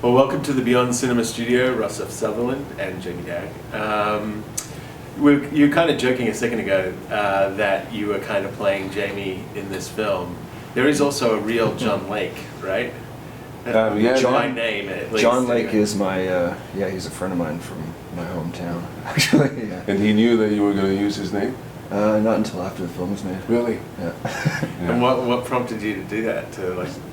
Well, welcome to the Beyond Cinema Studio, Rossif Sutherland and Jamie Dagg. You were kind of joking a second ago that you were kind of playing Jamie in this film. There is also a real John Lake, right? Yeah, John name at least. John Lake is my, he's a friend of mine from my hometown, actually. Yeah. And he knew that you were going to use his name? Not until after the film was made. Really? Yeah. And what prompted you to do that?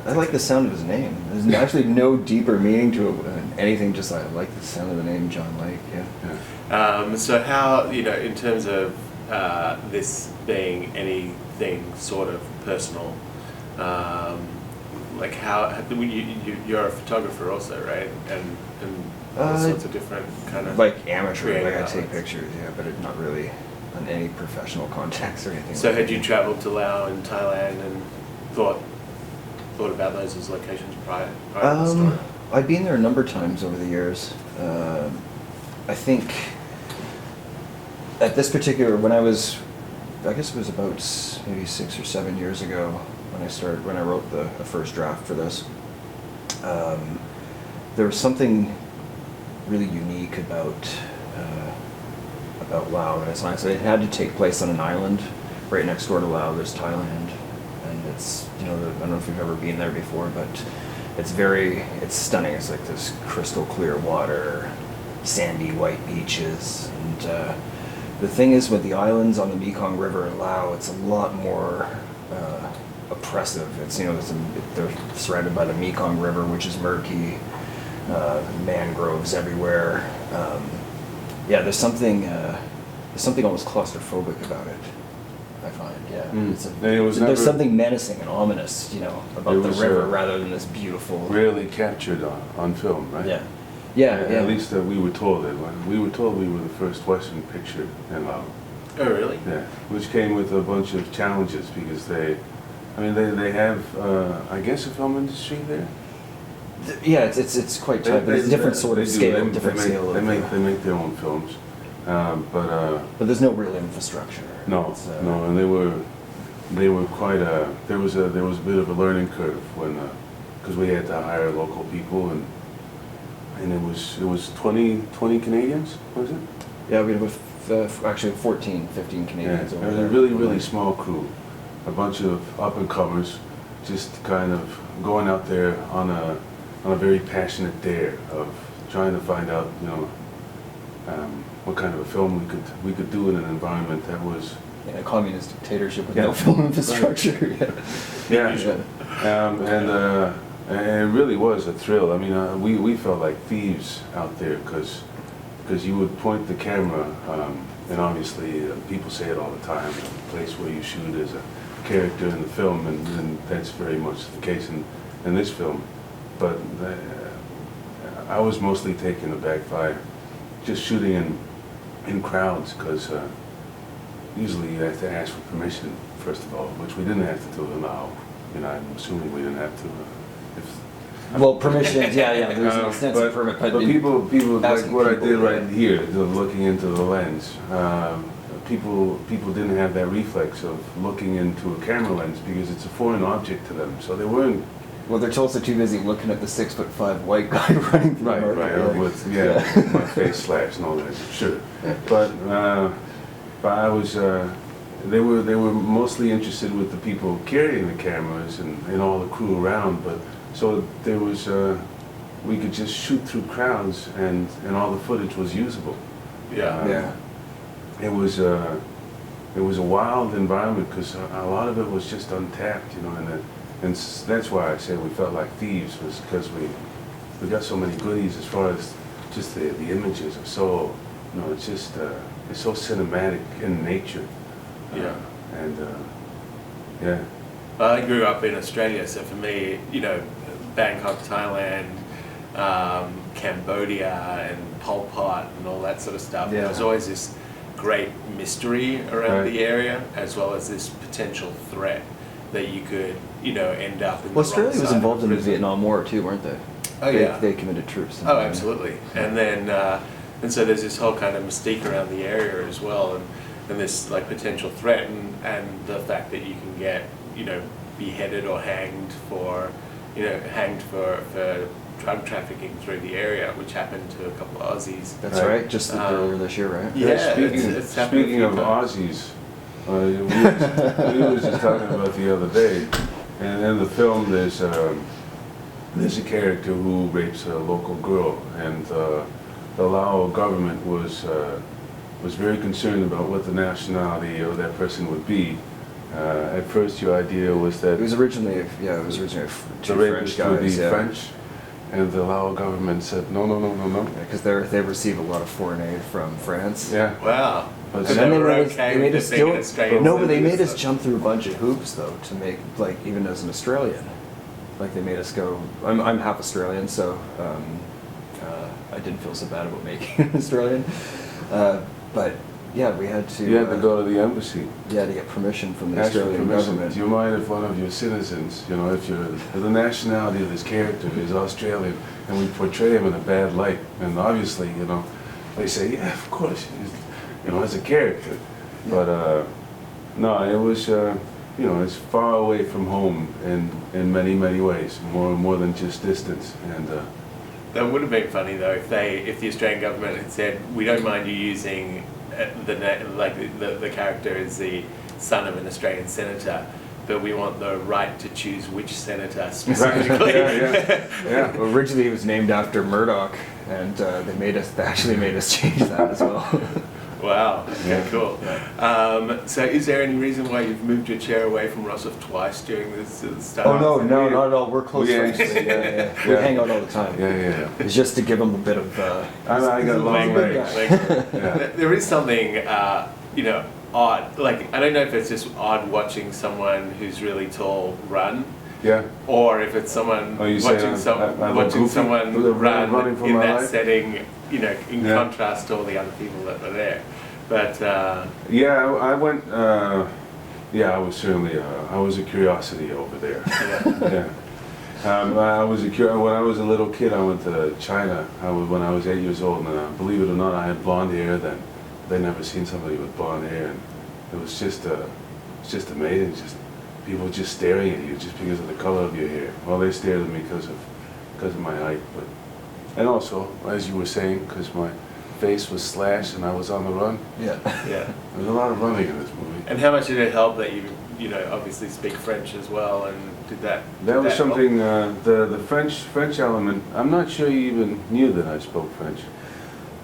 I like the sound of his name. There's actually no deeper meaning to it than anything, just I like the sound of the name John Lake, yeah. So how, in terms of this being anything sort of personal, like you're a photographer also, right? And all sorts of different kind of... Like amateur, like I outlets. take pictures, yeah, but not really on any professional context or anything. So like had that. you traveled to Laos and Thailand and thought about those as locations prior to the story? I've been there a number of times over the years. I think at this particular, I guess it was about maybe 6 or 7 years ago when I wrote the first draft for this. There was something really unique about Laos, and it's nice. It had to take place on an island right next door to Laos. There's Thailand, and it's I don't know if you've ever been there before, but it's stunning. It's like this crystal clear water, sandy white beaches, and the thing is with the islands on the Mekong River in Laos, it's a lot more oppressive. It's they're surrounded by the Mekong River, which is murky, mangroves everywhere. There's something almost claustrophobic about it, I find. Yeah, there's something menacing and ominous, about the river rather than this beautiful. Rarely captured on film, right? Yeah. At least we were told it. We were told we were the first Western picture in Laos. Oh, really? Yeah, which came with a bunch of challenges because they have, I guess, a film industry there. Yeah, it's quite tight, but it's a different sort of scale, different scale. They make their own films, but there's no real infrastructure. No, and they were quite there was a bit of a learning curve because we had to hire local people and it was 20 Canadians, was it? Yeah, we had actually 15 Canadians over there. It was a really small crew, a bunch of up and comers, just kind of going out there on a very passionate dare of trying to find out, what kind of a film we could do in an environment that was a communist dictatorship with no film infrastructure. And it really was a thrill. I mean, we felt like thieves out there because you would point the camera, and obviously people say it all the time. The place where you shoot is a character in the film, and that's very much the case in this film. But I was mostly taken aback by just shooting in crowds because usually you have to ask for permission first of all, which we didn't have to do now. I'm assuming we didn't have to. Permission, yeah, there's an extensive permit. But people like what I did right here, looking into the lens. People didn't have that reflex of looking into a camera lens because it's a foreign object to them. So they weren't. Well, they're also too busy looking at the 6'5" white guy running through the market. Right, with my face slaps and all that. Sure, but I was. They were mostly interested with the people carrying the cameras and all the crew around. But so there was. We could just shoot through crowds and all the footage was usable. It was a wild environment because a lot of it was just untapped, and that's why I say we felt like thieves, was because we got so many goodies as far as just the images are so, it's just it's so cinematic in nature. I grew up in Australia, so for me, Bangkok, Thailand, Cambodia, and Pol Pot, and all that sort of stuff. Yeah. There was always this great mystery around the area, as well as this potential threat that you could, end up in. Well, Australia was involved in the Vietnam War too, weren't they? Oh yeah. They committed troops. Oh, absolutely. And then, and so there's this whole kind of mystique around the area as well, and this like potential threat, and the fact that you can get, beheaded or hanged for drug trafficking through the area, which happened to a couple of Aussies. That's right. Just earlier this year, right? Yeah, Speaking, happened a speaking few of times. Aussies, we were just talking about the other day, and in the film there's a character who rapes a local girl, and the Lao government was very concerned about what the nationality of that person would be. At first, your idea was that It was originally, the two French rapist would be guys. Yeah. French, and the Lao government said no, no, no, no, no. Because they receive a lot of foreign aid from France. Yeah. Wow. But And So then they they were made us, okay they made with us it being do an it. Australian No, but they made citizen. us jump through a bunch of hoops though to make, like, even as an Australian, like they made us go. I'm half Australian, so I didn't feel so bad about making an Australian. But yeah, we had to. You had to go to the embassy. Yeah, to get permission from the Ask for Australian permission. government. Do you mind if one of your citizens, you know, if the nationality of this character is Australian, and we portray him in a bad light, and obviously, you know, they say, yeah, of course, you know, as a character. But no, it was, you know, it's far away from home in many, many ways, more than just distance. And That would have been funny though if the Australian government had said, we don't mind you using the character is the son of an Australian senator, but we want the right to choose which senator specifically. yeah. Originally, it was named after Murdoch, and they actually made us change that as well. Wow. Okay, Yeah. cool. So, is there any reason why you've moved your chair away from Rossif twice during this start? Oh no, not at all. We're close Yeah. friends. Yeah. We Yeah. hang out all the time. Yeah. It's just to give him a bit of. I got long Big legs. guy. Yeah. There is something, you know, odd. Like, I don't know if it's just odd watching someone who's really tall run, Yeah. or if it's someone Oh, you watching saying I look watching goofy? someone run Running for in my that life? setting, you know, in Yeah. contrast to all the other people that were there. But Yeah, I went. Yeah, I was certainly. I was a curiosity over there. yeah. Yeah. I was when I was a little kid. I went to China. When I was 8 years old, and believe it or not, I had blonde hair. Then they'd never seen somebody with blonde hair, and it was just amazing. Just people just staring at you just because of the color of your hair. Well, they stared at me because of my height, but and also, as you were saying, because my face was slashed and I was on the run. Yeah. Yeah. There was a lot of running in this movie. And how much did it help that you know, obviously speak French as well, and did that? That did was help? something. The French element. I'm not sure you even knew that I spoke French.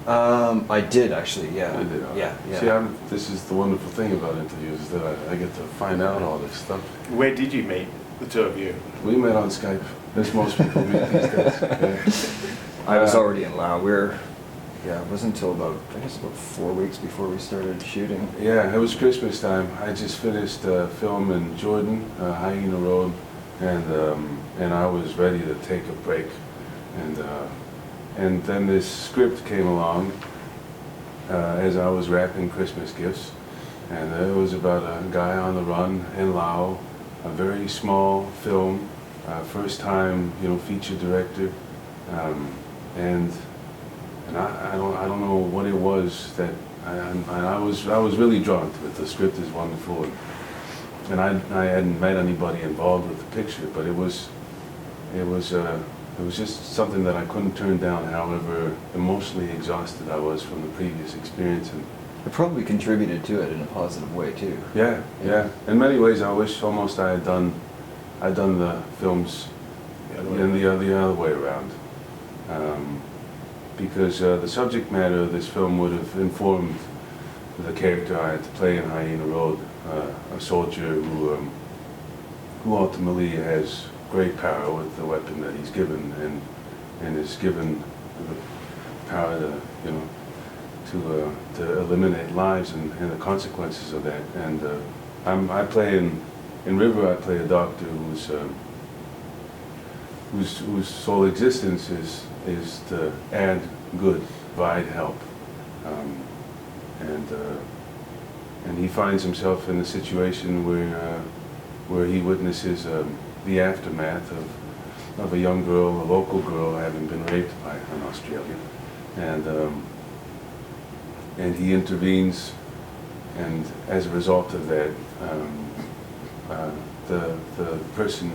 I did actually. Yeah. I did. Yeah. See, this is the wonderful thing about interviews is that I get to find out all this stuff. Where did you meet the two of you? We met on Skype, as most people meet these days. Yeah. I was already in Lao. It wasn't until about 4 weeks before we started shooting. Yeah, it was Christmas time. I just finished a film in Jordan, Hyena Road, and I was ready to take a break, and then this script came along as I was wrapping Christmas gifts, and it was about a guy on the run in Laos, a very small film, first time, you know, feature director, and I don't know what it was that I was really drawn to it. The script is wonderful, and I hadn't met anybody involved with the picture, but it was just something that I couldn't turn down. However emotionally exhausted I was from the previous experience, and It probably contributed to it in a positive way too. yeah. In many ways, I wish almost I had done the films the other way around. Because the subject matter of this film would have informed the character I had to play in Hyena Road, a soldier who ultimately has great power with the weapon that he's given, and is given the power to, you know, to eliminate lives and the consequences of that. And I play in River. I play a doctor whose sole existence is to add good, provide help, and he finds himself in a situation where he witnesses the aftermath of a young girl, a local girl, having been raped by an Australian, and he intervenes, and as a result of that, the person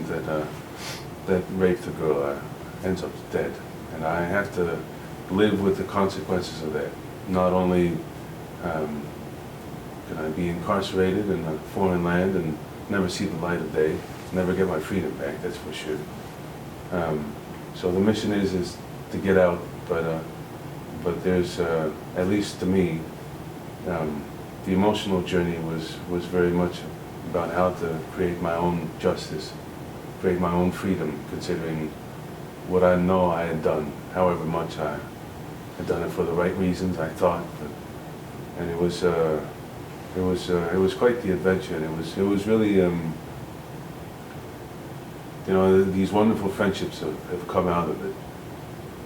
that raped the girl ends up dead. And I have to live with the consequences of that. Not only can I be incarcerated in a foreign land and never see the light of day, never get my freedom back, that's for sure. So the mission is to get out, but there's, at least to me, the emotional journey was very much about how to create my own justice, create my own freedom, considering what I know I had done, however much I had done it for the right reasons, I thought. And it was quite the adventure. And it was really, you know, these wonderful friendships have come out of it,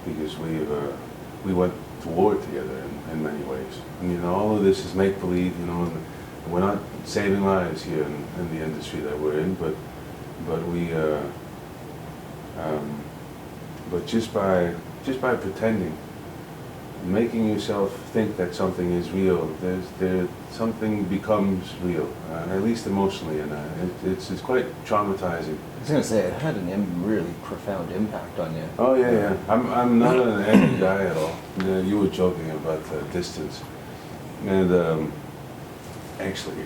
because we went to war together in many ways. And, you know, all of this is make-believe, you know, and we're not saving lives here in the industry that we're in, but just by pretending, making yourself think that something is real, something becomes real, at least emotionally, and it's quite traumatizing. I was gonna say, it had really profound impact on you. Oh yeah. I'm not an angry guy at all. You were joking about distance, and actually,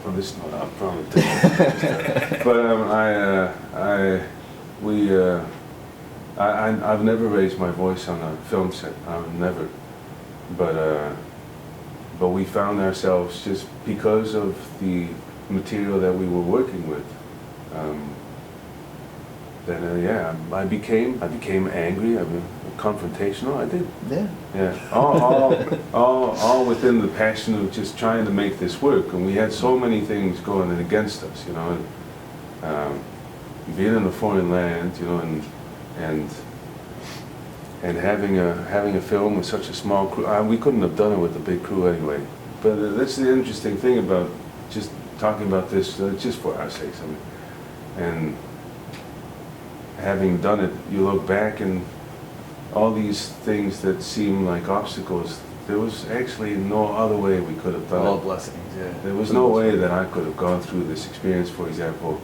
on this note, I'll probably take it. But I've never raised my voice on a film set. I've never. But we found ourselves, just because of the material that we were working with, then yeah, I became angry. I mean, confrontational. I did. Yeah. Yeah. All within the passion of just trying to make this work, and we had so many things going against us, you know. Being in a foreign land, you know, and having a film with such a small crew, we couldn't have done it with a big crew anyway. But that's the interesting thing about just talking about this, just for our sakes. I mean, and having done it, you look back and all these things that seem like obstacles, there was actually no other way we could have done it. All blessings, yeah. There was no way that I could have gone through this experience, for example,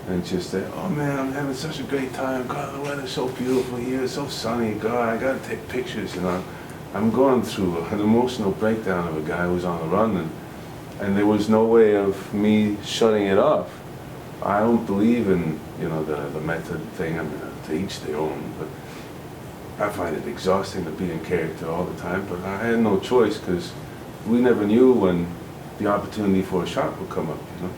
and just say, oh man, I'm having such a great time. God, the weather's so beautiful here, it's so sunny. God, I gotta take pictures. You know, I'm going through an emotional breakdown of a guy who's on the run, and there was no way of me shutting it off. I don't believe in, you know, the method thing. I mean, to each their own, but I find it exhausting to be in character all the time. But I had no choice, because we never knew when the opportunity for a shot would come up. You know.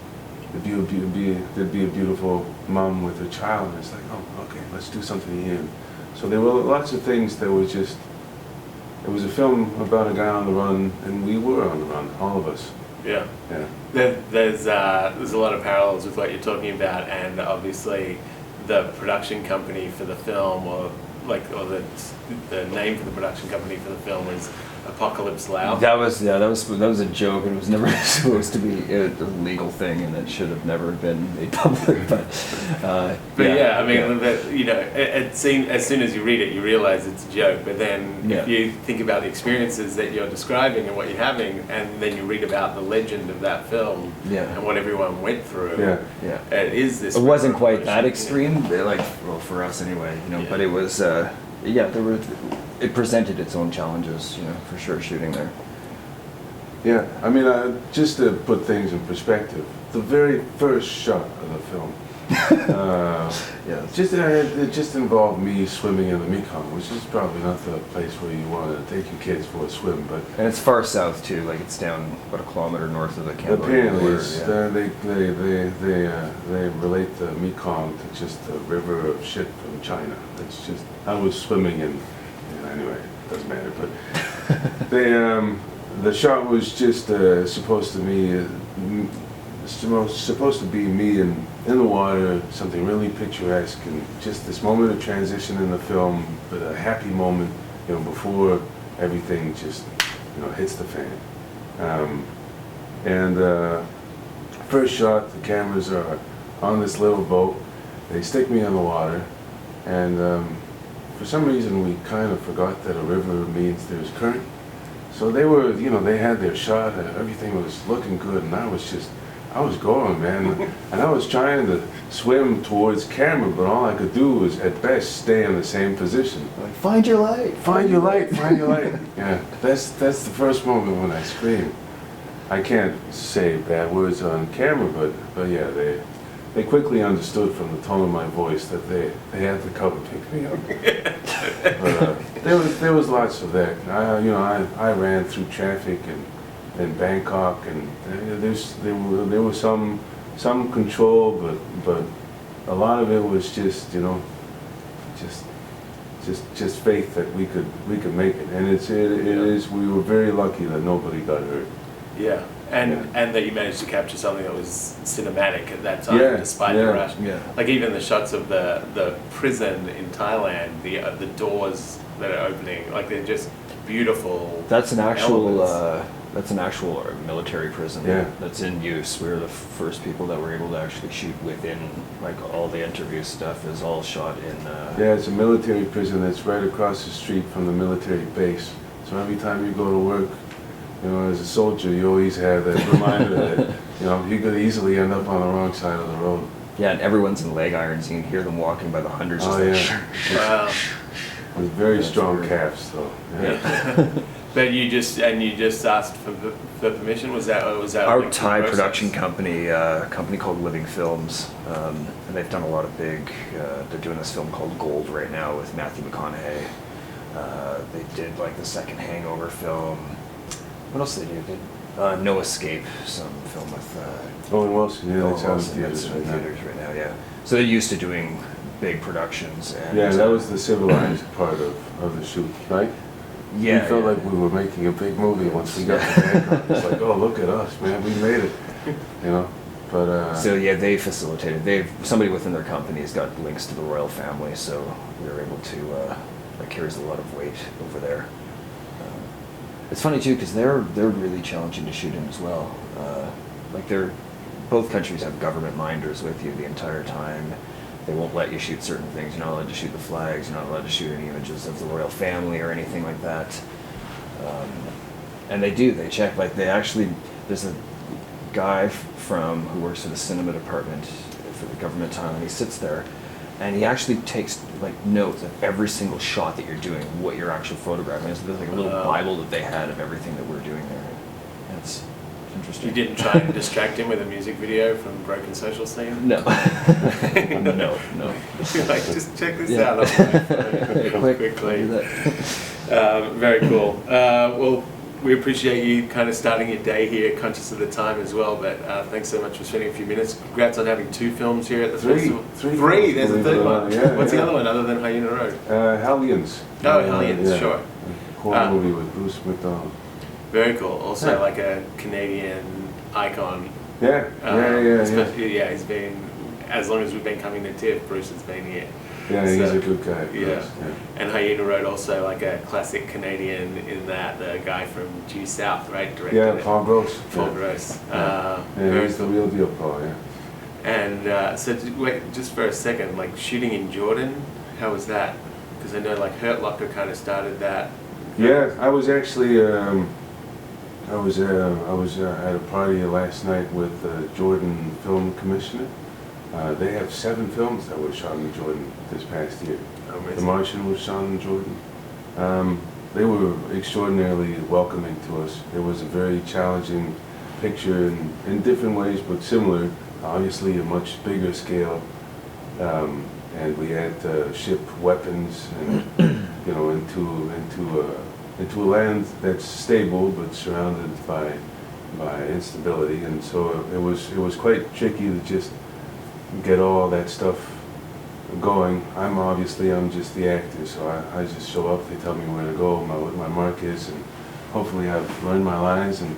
There'd be a beautiful mom with a child, and it's like, oh, okay, let's do something here. So there were lots of things that were just, it was a film about a guy on the run, and we were on the run, all of us. Yeah. Yeah. There's a lot of parallels with what you're talking about, and obviously the production company for the film, or the name for the production company for the film is Apocalypse Loud. That was a joke. It was never supposed to be a legal thing, and it should have never been made public. But yeah, I mean, that, you know, as soon as you read it, you realize it's a joke. But then if you think about the experiences that you're describing and what you're having, and then you read about the legend of that film and what everyone went through, it is this. It wasn't quite that extreme, like, well, for us anyway, you know. But it was, it presented its own challenges, you know, for sure, shooting there. Yeah, I mean, just to put things in perspective, the very first shot of the film, it just involved me swimming in the Mekong, which is probably not the place where you want to take your kids for a swim, but... And it's far south, too, like it's down about a kilometer north of the Cambodian border. Apparently, they relate the Mekong to just a river of shit from China. It's just, I was swimming in, anyway, it doesn't matter, but the shot was just supposed to be me in the water, something really picturesque, and just this moment of transition in the film, but a happy moment, you know, before everything just, you know, hits the fan. First shot, the cameras are on this little boat. They stick me in the water, and for some reason we kind of forgot that a river means there's current. So they were, you know, they had their shot, and everything was looking good, and I I was going, man, and I was trying to swim towards camera, but all I could do was, at best, stay in the same position. Like, find your light. Find your light, find your light. Yeah, that's the first moment when I screamed. I can't say bad words on camera, but yeah, they quickly understood from the tone of my voice that they had to come and pick me up. But there was lots of that. I ran through traffic in Bangkok, and there was some control, but a lot of it was just just faith that we could make it, and it is. We were very lucky that nobody got hurt. Yeah, and that you managed to capture something that was cinematic at that time, despite the rush. Yeah. Like even the shots of the prison in Thailand, the doors that are opening, like they're just beautiful. That's an actual. elements. That's an actual military prison. Yeah. That's in use. We were the first people that were able to actually shoot within. Like all the interview stuff is all shot in. Yeah, it's a military prison that's right across the street from the military base. So every time you go to work, as a soldier, you always have that reminder that, you could easily end up on the wrong side of the road. Yeah, and everyone's in leg irons. You can hear them walking by the hundreds. Oh, just yeah. Wow. With very That's strong weird. calves, though. Yeah. But you just asked for permission. Was that Our like, Thai the process? production company, a company called Living Films, and they've done a lot of big. They're doing this film called Gold right now with Matthew McConaughey. They did like the second Hangover film. What else did they do? No Escape, some film with. Owen Wilson, yeah, Owen that's out in Wilson, theaters that's in right now. theaters right now. Yeah. So they're used to doing big productions. And, Yeah, that was the civilized part of the shoot, right? Yeah. We felt yeah. like we were making a big movie once we got to Bangkok. It's like, oh, look at us, man, we made it, But So yeah, they facilitated. Somebody within their company has got links to the royal family, so we were able to. That carries a lot of weight over there. It's funny too because they're really challenging to shoot in as well. Both countries have government minders with you the entire time. They won't let you shoot certain things. You're not allowed to shoot the flags. You're not allowed to shoot any images of the royal family or anything like that. And they do. They check. Like they actually. There's a guy who works for the cinema department for the government time, and he sits there, and he actually takes like notes of every single shot that you're doing, what you're actually photographing. It's like a little Bible that they had of everything that we're doing there. And it's interesting. You didn't try and distract him with a music video from Broken Social Scene? No. No. You're like, just check this Yeah. out on my phone quickly. Do that. Very cool. Well, we appreciate you kind of starting your day here, conscious of the time as well, but thanks so much for spending a few minutes. Congrats on having 2 films here at the festival. Three, There's a believe it third or one. not. Yeah, What's the yeah. other one other than Hyena Road? Hellions. Oh, Hellions, yeah. sure. Horror movie with Bruce McDonald. Very cool. Also Yeah. like a Canadian icon. Yeah, Especially, yeah, he's been, as long as we've been coming to TIFF, Bruce has been here. Yeah, he's So, a good guy. Yeah. Bruce, And Hyena Road also like a classic Canadian in that, the guy from Due South, right? Directed Yeah, it. Paul Gross. Paul Yeah. Gross. Yeah, Very he's the cool. real deal, Paul, yeah. And so wait, just for a second, like shooting in Jordan, how was that? Because I know like Hurt Locker kind of started that. Yeah, I was actually, I was at a party last night with the Jordan Film Commissioner. They have 7 films that were shot in Jordan this past year. Amazing. The Martian was shot in Jordan. They were extraordinarily welcoming to us. It was a very challenging picture in different ways, but similar. Obviously, a much bigger scale, and we had to ship weapons and into a land that's stable but surrounded by instability, and so it was quite tricky to just get all that stuff going. I'm just the actor, so I just show up, they tell me where to go, what my mark is, and hopefully I've learned my lines and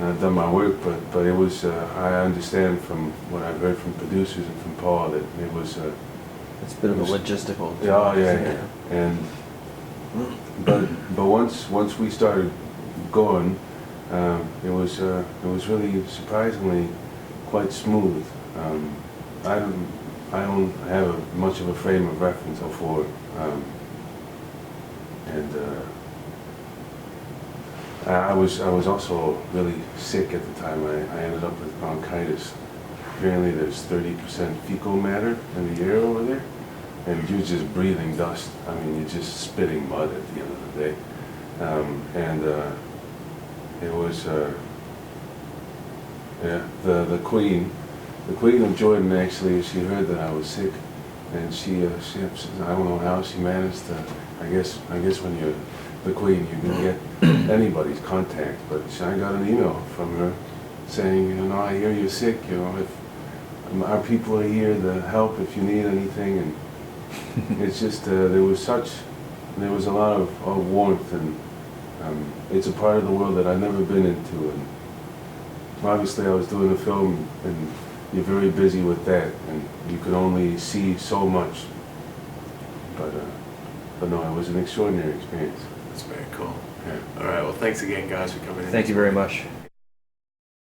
I've done my work, but it was, I understand from what I've heard from producers and from Paul that it was... It's a bit of a logistical. Yeah. And but once we started going, it was really surprisingly quite smooth. I don't have much of a frame of reference I was also really sick at the time. I ended up with bronchitis. Apparently there's 30% fecal matter in the air over there, and you're just breathing dust. I mean, you're just spitting mud at the end of the day. It was, yeah, the Queen of Jordan, actually, she heard that I was sick, and she I don't know how she managed to, I guess when you're the Queen, you can get anybody's contact, but I got an email from her saying, you know, I hear you're sick, you know, if our people are here to help if you need anything, and it's just, there was a lot of warmth, and it's a part of the world that I've never been into, and obviously I was doing a film, and you're very busy with that, and you can only see so much, but no, it was an extraordinary experience. That's very cool. Yeah. All right, well, thanks again, guys, for coming in. Thank you very much.